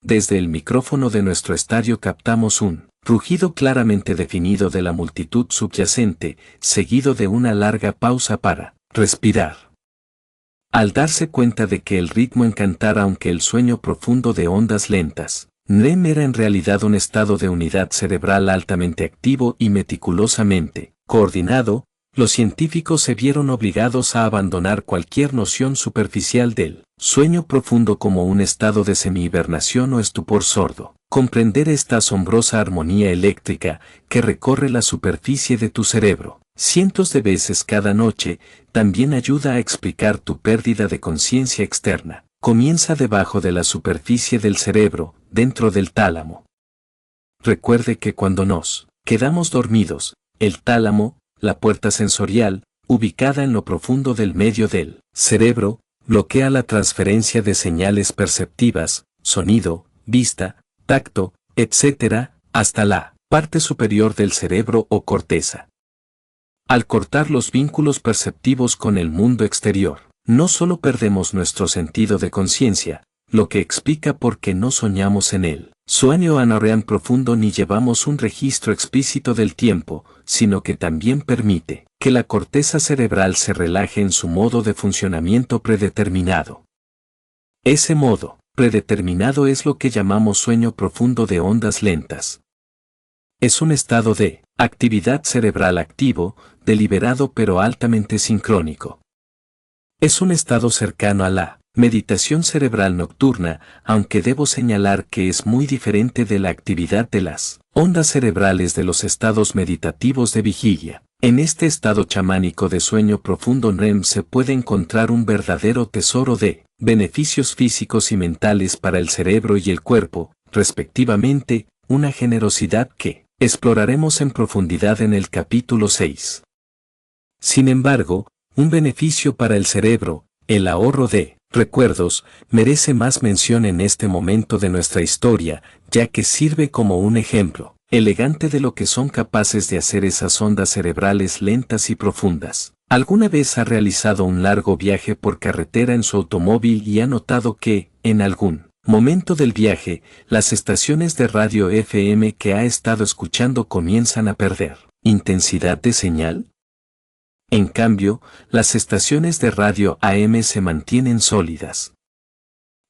Desde el micrófono de nuestro estadio captamos un rugido claramente definido de la multitud subyacente, seguido de una larga pausa para respirar. Al darse cuenta de que el ritmo encantara aunque el sueño profundo de ondas lentas, NEM era en realidad un estado de unidad cerebral altamente activo y meticulosamente coordinado, los científicos se vieron obligados a abandonar cualquier noción superficial del sueño profundo como un estado de semi-hibernación o estupor sordo. Comprender esta asombrosa armonía eléctrica que recorre la superficie de tu cerebro cientos de veces cada noche también ayuda a explicar tu pérdida de conciencia externa. Comienza debajo de la superficie del cerebro, dentro del tálamo. Recuerde que cuando nos quedamos dormidos, el tálamo, la puerta sensorial, ubicada en lo profundo del medio del cerebro, bloquea la transferencia de señales perceptivas, sonido, vista, tacto, etc., hasta la parte superior del cerebro o corteza. Al cortar los vínculos perceptivos con el mundo exterior, no solo perdemos nuestro sentido de conciencia, lo que explica por qué no soñamos en el sueño NREM profundo ni llevamos un registro explícito del tiempo, sino que también permite que la corteza cerebral se relaje en su modo de funcionamiento predeterminado. Ese modo predeterminado es lo que llamamos sueño profundo de ondas lentas. Es un estado de actividad cerebral activo, deliberado pero altamente sincrónico. Es un estado cercano a la meditación cerebral nocturna, aunque debo señalar que es muy diferente de la actividad de las ondas cerebrales de los estados meditativos de vigilia. En este estado chamánico de sueño profundo NREM se puede encontrar un verdadero tesoro de beneficios físicos y mentales para el cerebro y el cuerpo, respectivamente, una generosidad que exploraremos en profundidad en el capítulo 6. Sin embargo, un beneficio para el cerebro, el ahorro de recuerdos, merece más mención en este momento de nuestra historia, ya que sirve como un ejemplo elegante de lo que son capaces de hacer esas ondas cerebrales lentas y profundas. ¿Alguna vez ha realizado un largo viaje por carretera en su automóvil y ha notado que, en algún momento del viaje, las estaciones de radio FM que ha estado escuchando comienzan a perder intensidad de señal? En cambio, las estaciones de radio AM se mantienen sólidas.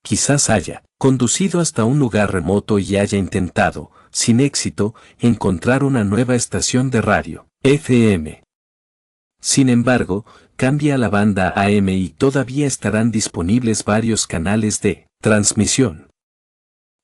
Quizás haya conducido hasta un lugar remoto y haya intentado, sin éxito, encontrar una nueva estación de radio FM. Sin embargo, cambia a la banda AM y todavía estarán disponibles varios canales de transmisión.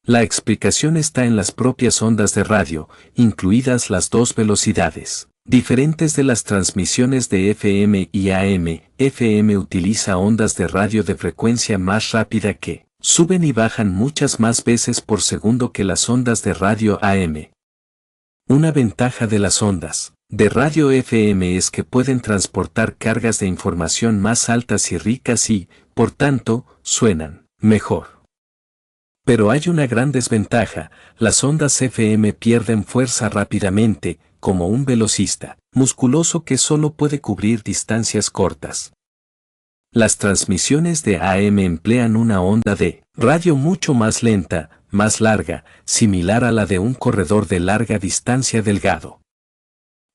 La explicación está en las propias ondas de radio, incluidas las dos velocidades diferentes de las transmisiones de FM y AM. FM utiliza ondas de radio de frecuencia más rápida que suben y bajan muchas más veces por segundo que las ondas de radio AM. Una ventaja de las ondas de radio FM es que pueden transportar cargas de información más altas y ricas y, por tanto, suenan mejor. Pero hay una gran desventaja: las ondas FM pierden fuerza rápidamente, como un velocista musculoso que solo puede cubrir distancias cortas. Las transmisiones de AM emplean una onda de radio mucho más lenta, más larga, similar a la de un corredor de larga distancia delgado.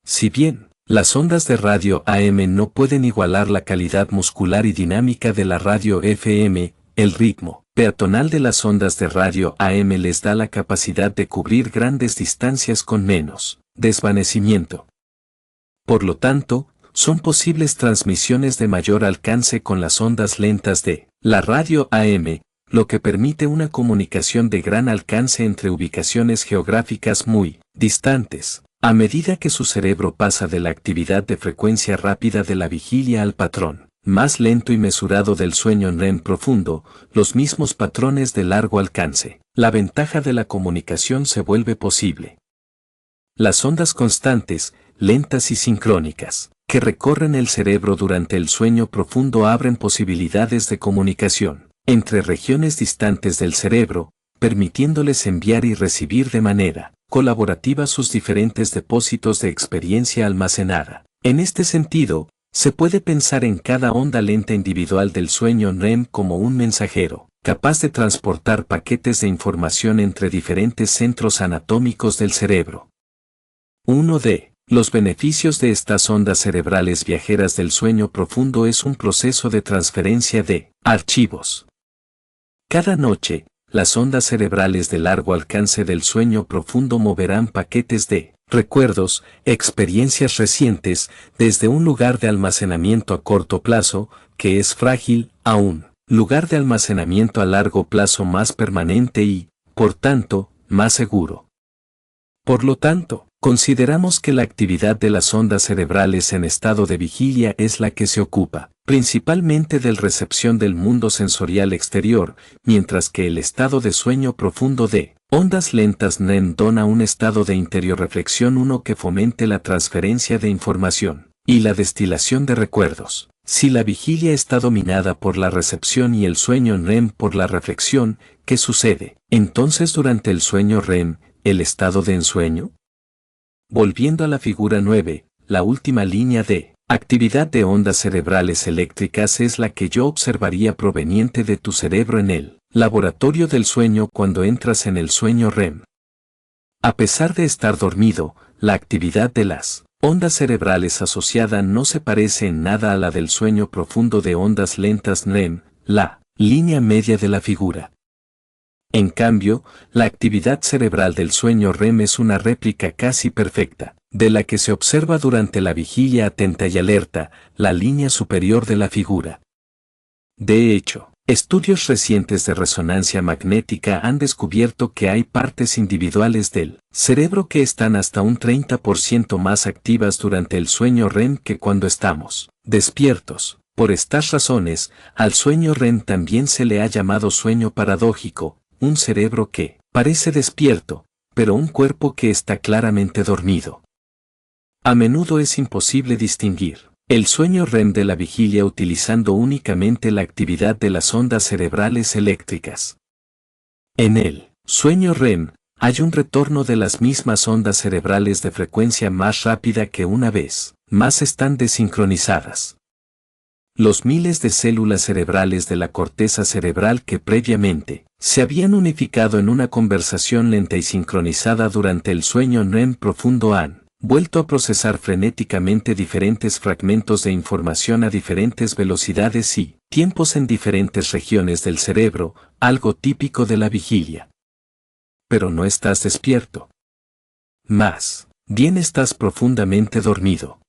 Si bien Las ondas de radio AM no pueden igualar la calidad muscular y dinámica de la radio FM, el ritmo peatonal de las ondas de radio AM les da la capacidad de cubrir grandes distancias con menos desvanecimiento. Por lo tanto, son posibles transmisiones de mayor alcance con las ondas lentas de la radio AM, lo que permite una comunicación de gran alcance entre ubicaciones geográficas muy distantes. A medida que su cerebro pasa de la actividad de frecuencia rápida de la vigilia al patrón más lento y mesurado del sueño REM profundo, los mismos patrones de largo alcance, la ventaja de la comunicación se vuelve posible. Las ondas constantes, lentas y sincrónicas, que recorren el cerebro durante el sueño profundo abren posibilidades de comunicación entre regiones distantes del cerebro, permitiéndoles enviar y recibir de manera colaborativa sus diferentes depósitos de experiencia almacenada. En este sentido, se puede pensar en cada onda lenta individual del sueño REM como un mensajero, capaz de transportar paquetes de información entre diferentes centros anatómicos del cerebro. Uno de los beneficios de estas ondas cerebrales viajeras del sueño profundo es un proceso de transferencia de archivos. Cada noche, las ondas cerebrales de largo alcance del sueño profundo moverán paquetes de recuerdos, experiencias recientes, desde un lugar de almacenamiento a corto plazo, que es frágil, a un lugar de almacenamiento a largo plazo más permanente y, por tanto, más seguro. Por lo tanto, consideramos que la actividad de las ondas cerebrales en estado de vigilia es la que se ocupa principalmente de la recepción del mundo sensorial exterior, mientras que el estado de sueño profundo de ondas lentas REM dona un estado de interiorreflexión uno que fomente la transferencia de información y la destilación de recuerdos. Si la vigilia está dominada por la recepción y el sueño REM por la reflexión, ¿qué sucede entonces durante el sueño REM, el estado de ensueño? Volviendo a la figura 9, la última línea de actividad de ondas cerebrales eléctricas es la que yo observaría proveniente de tu cerebro en el laboratorio del sueño cuando entras en el sueño REM. A pesar de estar dormido, la actividad de las ondas cerebrales asociada no se parece en nada a la del sueño profundo de ondas lentas REM, la línea media de la figura. En cambio, la actividad cerebral del sueño REM es una réplica casi perfecta de la que se observa durante la vigilia atenta y alerta, la línea superior de la figura. De hecho, estudios recientes de resonancia magnética han descubierto que hay partes individuales del cerebro que están hasta un 30% más activas durante el sueño REM que cuando estamos despiertos. Por estas razones, al sueño REM también se le ha llamado sueño paradójico, un cerebro que parece despierto, pero un cuerpo que está claramente dormido. A menudo es imposible distinguir el sueño REM de la vigilia utilizando únicamente la actividad de las ondas cerebrales eléctricas. En el sueño REM, hay un retorno de las mismas ondas cerebrales de frecuencia más rápida que una vez más están desincronizadas. Los miles de células cerebrales de la corteza cerebral que previamente se habían unificado en una conversación lenta y sincronizada durante el sueño REM profundo han vuelto a procesar frenéticamente diferentes fragmentos de información a diferentes velocidades y tiempos en diferentes regiones del cerebro, algo típico de la vigilia. Pero no estás despierto. Más bien estás profundamente dormido.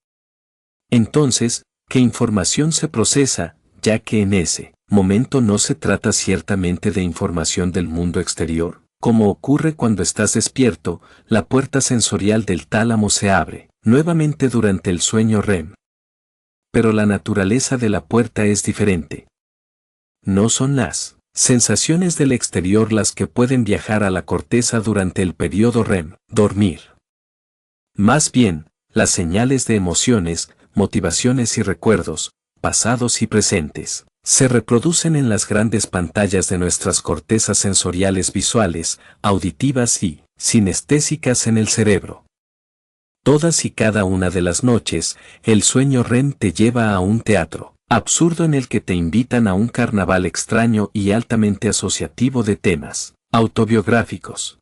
Entonces, ¿qué información se procesa, ya que en ese momento no se trata ciertamente de información del mundo exterior? Como ocurre cuando estás despierto, la puerta sensorial del tálamo se abre nuevamente durante el sueño REM. Pero la naturaleza de la puerta es diferente. No son las sensaciones del exterior las que pueden viajar a la corteza durante el periodo REM, dormir. Más bien, las señales de emociones, motivaciones y recuerdos, pasados y presentes, se reproducen en las grandes pantallas de nuestras cortezas sensoriales visuales, auditivas y sinestésicas en el cerebro. Todas y cada una de las noches, el sueño REM te lleva a un teatro absurdo en el que te invitan a un carnaval extraño y altamente asociativo de temas autobiográficos.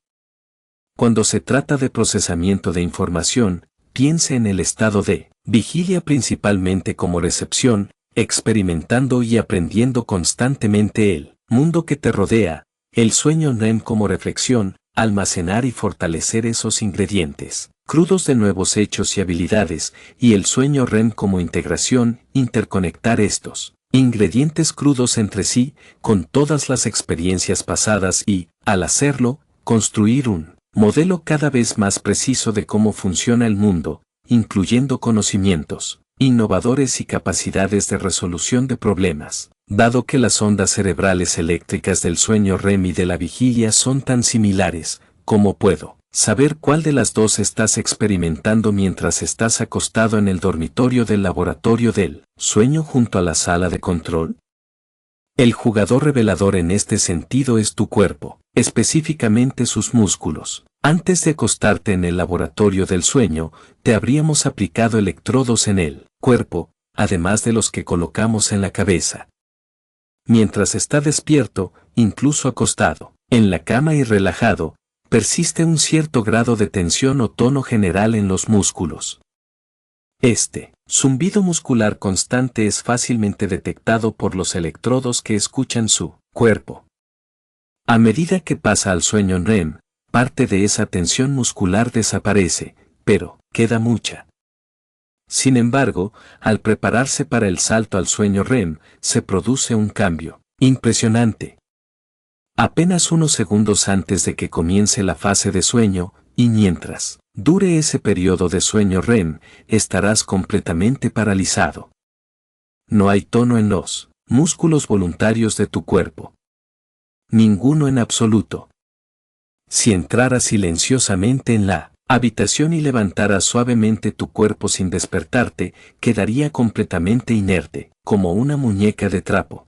Cuando se trata de procesamiento de información, piense en el estado de vigilia principalmente como recepción, experimentando y aprendiendo constantemente el mundo que te rodea, el sueño REM como reflexión, almacenar y fortalecer esos ingredientes crudos de nuevos hechos y habilidades, y el sueño REM como integración, interconectar estos ingredientes crudos entre sí, con todas las experiencias pasadas y, al hacerlo, construir un modelo cada vez más preciso de cómo funciona el mundo, incluyendo conocimientos innovadores y capacidades de resolución de problemas. Dado que las ondas cerebrales eléctricas del sueño REM y de la vigilia son tan similares, ¿cómo puedo saber cuál de las dos estás experimentando mientras estás acostado en el dormitorio del laboratorio del sueño junto a la sala de control? El jugador revelador en este sentido es tu cuerpo, específicamente sus músculos. Antes de acostarte en el laboratorio del sueño, te habríamos aplicado electrodos en el cuerpo, además de los que colocamos en la cabeza. Mientras está despierto, incluso acostado, en la cama y relajado, persiste un cierto grado de tensión o tono general en los músculos. Este zumbido muscular constante es fácilmente detectado por los electrodos que escuchan su cuerpo. A medida que pasa al sueño REM, parte de esa tensión muscular desaparece, pero queda mucha. Sin embargo, al prepararse para el salto al sueño REM, se produce un cambio impresionante. Apenas unos segundos antes de que comience la fase de sueño, y mientras dure ese periodo de sueño REM, estarás completamente paralizado. No hay tono en los músculos voluntarios de tu cuerpo. Ninguno en absoluto. Si entraras silenciosamente en la habitación y levantaras suavemente tu cuerpo sin despertarte, quedaría completamente inerte, como una muñeca de trapo.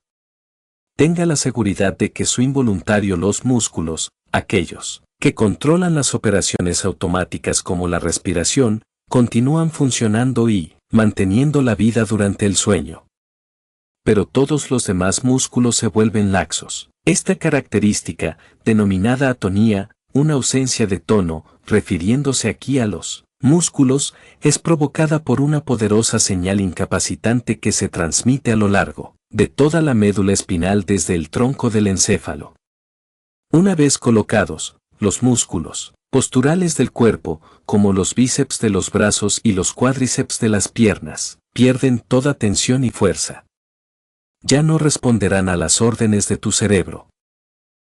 Tenga la seguridad de que su involuntario los músculos, aquellos que controlan las operaciones automáticas como la respiración, continúan funcionando y manteniendo la vida durante el sueño. Pero todos los demás músculos se vuelven laxos. Esta característica, denominada atonía, una ausencia de tono, refiriéndose aquí a los músculos, es provocada por una poderosa señal incapacitante que se transmite a lo largo de toda la médula espinal desde el tronco del encéfalo. Una vez colocados, los músculos posturales del cuerpo, como los bíceps de los brazos y los cuádriceps de las piernas, pierden toda tensión y fuerza. Ya no responderán a las órdenes de tu cerebro.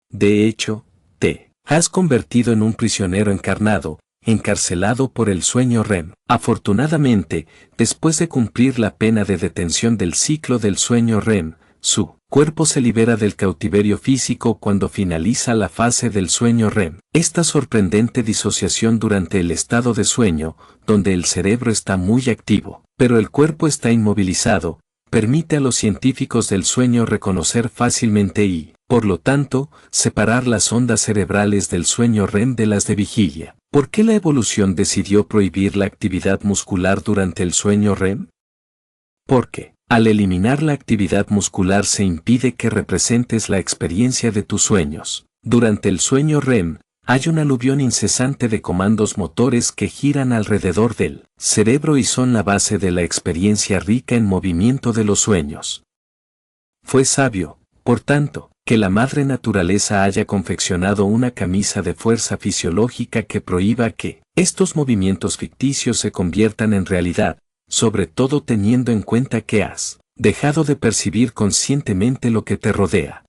De hecho, te has convertido en un prisionero encarnado, encarcelado por el sueño REM. Afortunadamente, después de cumplir la pena de detención del ciclo del sueño REM, su cuerpo se libera del cautiverio físico cuando finaliza la fase del sueño REM. Esta sorprendente disociación durante el estado de sueño, donde el cerebro está muy activo, pero el cuerpo está inmovilizado, permite a los científicos del sueño reconocer fácilmente y, por lo tanto, separar las ondas cerebrales del sueño REM de las de vigilia. ¿Por qué la evolución decidió prohibir la actividad muscular durante el sueño REM? Porque, al eliminar la actividad muscular se impide que representes la experiencia de tus sueños. Durante el sueño REM, hay un aluvión incesante de comandos motores que giran alrededor del cerebro y son la base de la experiencia rica en movimiento de los sueños. Fue sabio, por tanto, que la madre naturaleza haya confeccionado una camisa de fuerza fisiológica que prohíba que estos movimientos ficticios se conviertan en realidad, sobre todo teniendo en cuenta que has dejado de percibir conscientemente lo que te rodea.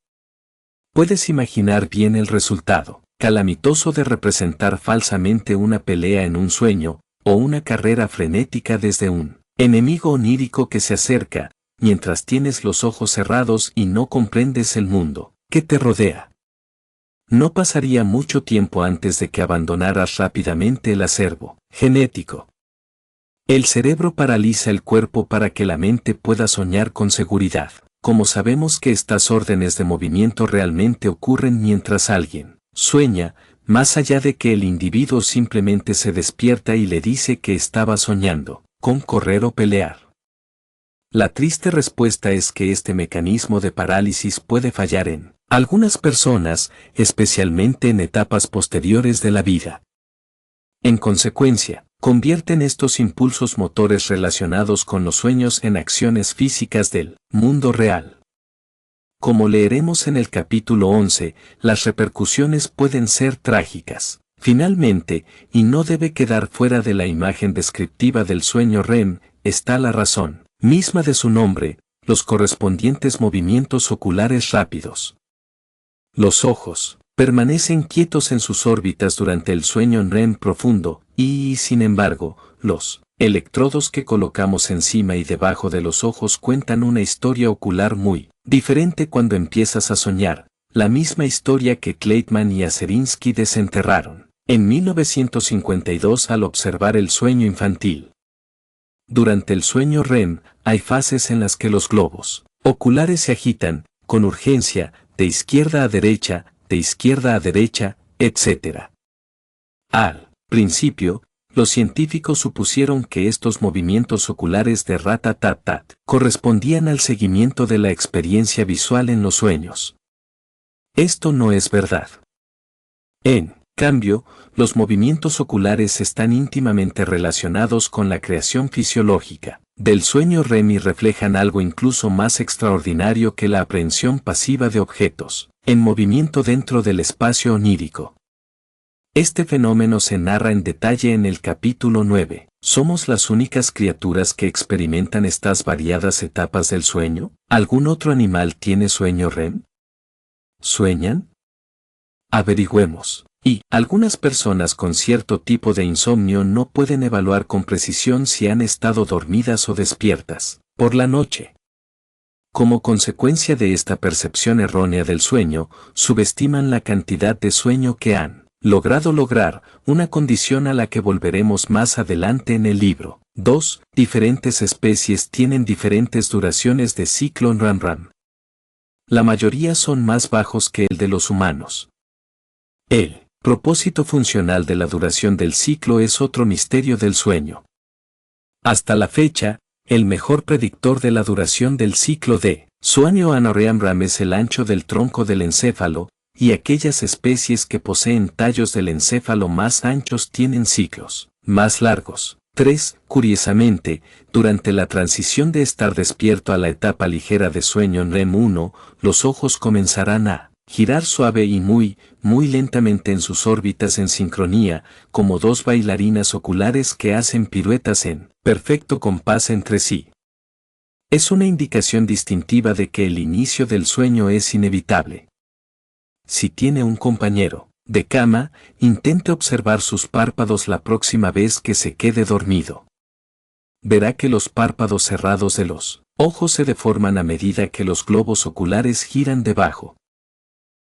Puedes imaginar bien el resultado calamitoso de representar falsamente una pelea en un sueño, o una carrera frenética desde un enemigo onírico que se acerca, mientras tienes los ojos cerrados y no comprendes el mundo que te rodea. No pasaría mucho tiempo antes de que abandonaras rápidamente el acervo genético. El cerebro paraliza el cuerpo para que la mente pueda soñar con seguridad. Como sabemos que estas órdenes de movimiento realmente ocurren mientras alguien sueña, más allá de que el individuo simplemente se despierta y le dice que estaba soñando con correr o pelear. La triste respuesta es que este mecanismo de parálisis puede fallar en algunas personas, especialmente en etapas posteriores de la vida. En consecuencia, convierten estos impulsos motores relacionados con los sueños en acciones físicas del mundo real. Como leeremos en el capítulo 11, las repercusiones pueden ser trágicas. Finalmente, y no debe quedar fuera de la imagen descriptiva del sueño REM, está la razón misma de su nombre, los correspondientes movimientos oculares rápidos. Los ojos permanecen quietos en sus órbitas durante el sueño en REM profundo, y, sin embargo, los electrodos que colocamos encima y debajo de los ojos cuentan una historia ocular muy diferente cuando empiezas a soñar, la misma historia que Kleitman y Aserinsky desenterraron en 1952 al observar el sueño infantil. Durante el sueño REM, hay fases en las que los globos oculares se agitan, con urgencia, de izquierda a derecha, etc. Al principio, los científicos supusieron que estos movimientos oculares de rat-tat-tat correspondían al seguimiento de la experiencia visual en los sueños. Esto no es verdad. En cambio, los movimientos oculares están íntimamente relacionados con la creación fisiológica del sueño REM y reflejan algo incluso más extraordinario que la aprehensión pasiva de objetos en movimiento dentro del espacio onírico. Este fenómeno se narra en detalle en el capítulo 9. ¿Somos las únicas criaturas que experimentan estas variadas etapas del sueño? ¿Algún otro animal tiene sueño REM? ¿Sueñan? Averigüemos. Y, algunas personas con cierto tipo de insomnio no pueden evaluar con precisión si han estado dormidas o despiertas por la noche. Como consecuencia de esta percepción errónea del sueño, subestiman la cantidad de sueño que han lograr, una condición a la que volveremos más adelante en el libro. 2. Diferentes especies tienen diferentes duraciones de ciclo REM. La mayoría son más bajos que el de los humanos. El propósito funcional de la duración del ciclo es otro misterio del sueño. Hasta la fecha, el mejor predictor de la duración del ciclo de sueño REM es el ancho del tronco del encéfalo, y aquellas especies que poseen tallos del encéfalo más anchos tienen ciclos más largos. 3. Curiosamente, durante la transición de estar despierto a la etapa ligera de sueño en REM 1, los ojos comenzarán a girar suave y muy lentamente en sus órbitas en sincronía, como dos bailarinas oculares que hacen piruetas en perfecto compás entre sí. Es una indicación distintiva de que el inicio del sueño es inevitable. Si tiene un compañero de cama, intente observar sus párpados la próxima vez que se quede dormido. Verá que los párpados cerrados de los ojos se deforman a medida que los globos oculares giran debajo.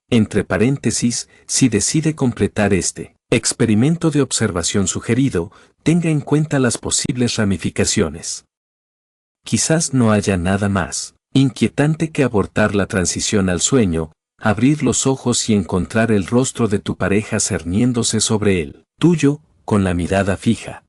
Entre paréntesis, si decide completar este experimento de observación sugerido, tenga en cuenta las posibles ramificaciones. Quizás no haya nada más inquietante que abortar la transición al sueño, abrir los ojos y encontrar el rostro de tu pareja cerniéndose sobre el tuyo, con la mirada fija.